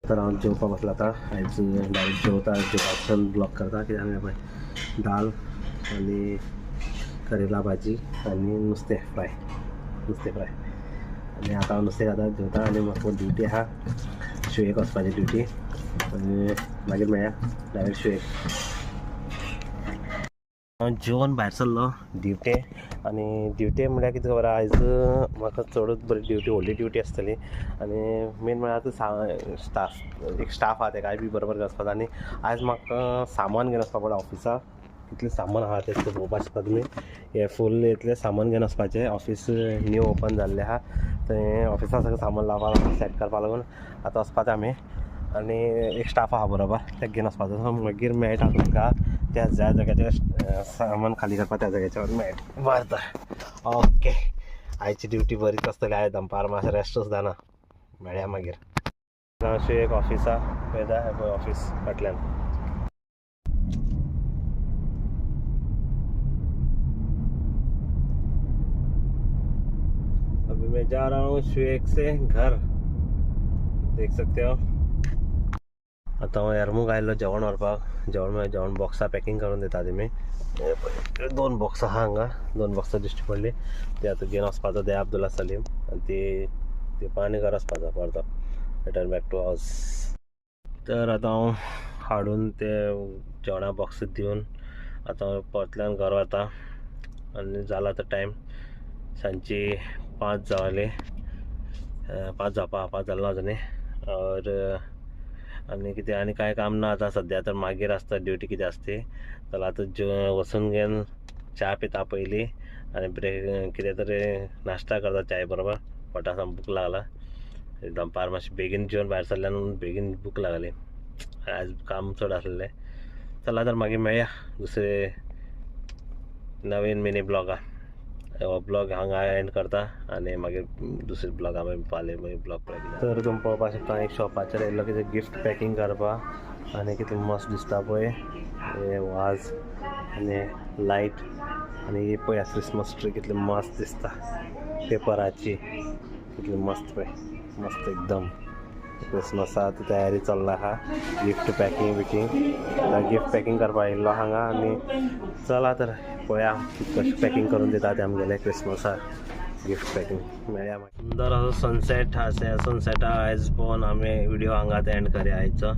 तर हांव जेवपाक बसला आता आयज डायरेक्ट जेवता जेवपासून ब्लॉग करता कित्याक हांवें पळय दाल आनी करेला भाजी आनी नुस्तें फ्राय आनी आतां हांव नुस्तें खाता जेवता आनी म्हाका ड्युटी आहा शुयेक वचपाची ड्युटी आनी मागीर मेळया डायरेक्ट शुयेक हांव जेवण भायर सरलो ड्युटे आनी ड्युटे म्हळ्यार कितें खबर आयज म्हाका चडूच बरी ड्युटी व्हडली ड्युटी आसतली आनी मेन म्हळ्यार एक स्टाफ आहा तेकाय बी बरोबर घेवन वचपाचो आनी आयज म्हाका सामान घेवन वचपा पडलें ऑफिसाक कितलें सामान आहा तें पळोवपाक शकता तुमी हें फूल इतलें सामान घेवन वचपाचें ऑफिस न्यू ओपन जाल्लें आहा थंय ऑफिसाक सगळें सामान लावपाक लागून सेट करपा लागून आतां वचपाचें आमी आनी एक स्टाफ आहा बरोबर तेका घेवन वचपाचो सो मागीर मेळटा तुमकां त्या ज्या जाग्याचेर सामान खाली करपा त्या जाग्याचेर मेळटा बरें तर ओके आयची ड्युटी बरीच आसतली आयज दनपार मातशें रेस्ट सुद्दां ना मेळया मागीर अशें एक ऑफिस आहा पळयता पळय ऑफिस फाटल्यान अभी मैं जा रहा हूँ शुएक से घर देख सकते हो आता हांव एरमूग आयल्लो जेवण व्हरपाक जेवण बॉक्सां पॅकिंग करून दिता तेमी 2 बॉक्स आहा हांगा 2 बॉक्सां दिश्टी पडली ते आतां घेवन वचपाचो दे अब्दुल्ला सलीम आनी ती पाणी घर वचपाचो परतो रिटर्न बॅक टू हावस तर आतां हांव हाडून ते जेवणा बॉक्स दिवन आतां परतल्यान घर वता आनी जाला तो टायम सांजची 5 जावले 5 जावपा 5 जालो अजुनी और आनी कितें आनी कांय काम ना आतां सद्या तर मागीर आसता ड्युटी कितें आसता जाल्यार आतां वचून घेवन च्या पिता पयलीं आनी ब्रेक कितें तरी नाश्ता करता चाय बरोबर पोटा सामको भूक लागला दनपार मातशें बेगीन जेवन भायर सरल्यान बेगीन भूक लागली आयज काम चड आसलेलें चला तर मागीर मेळया दुसरे नवीन मिनी ब्लॉगा हो ब्लॉग हांगा एंड करता आनी मागीर दुसरे ब्लॉग हांवें फाल्यां मागीर ब्लॉग पळयता तर तुमी पळोवपाक शकता एक शॉपाचेर येयल्लो कितें गिफ्ट पॅकिंग करपाक आनी कितें मस्त दिसता पळय हे वाज आनी लायट आनी ही पळय क्रिसमस ट्री कितली मस्त दिसता पेपराची कितली मस्त पळय मस्त एकदम क्रिसमसाची तयारी चल्ला आहा गिफ्ट पॅकिंग गिफ्ट पॅकिंग करपाक येयल्लो हांगा आनी चला तर पळया कशें पॅकिंग करून दिता ते आमगेले क्रिसमसाक गिफ्ट पॅकिंग मेळया सुंदर असो सनसेट आसा सनसेटा आयज पळोवन आमी व्हिडिओ हांगाच एंड करया आयचो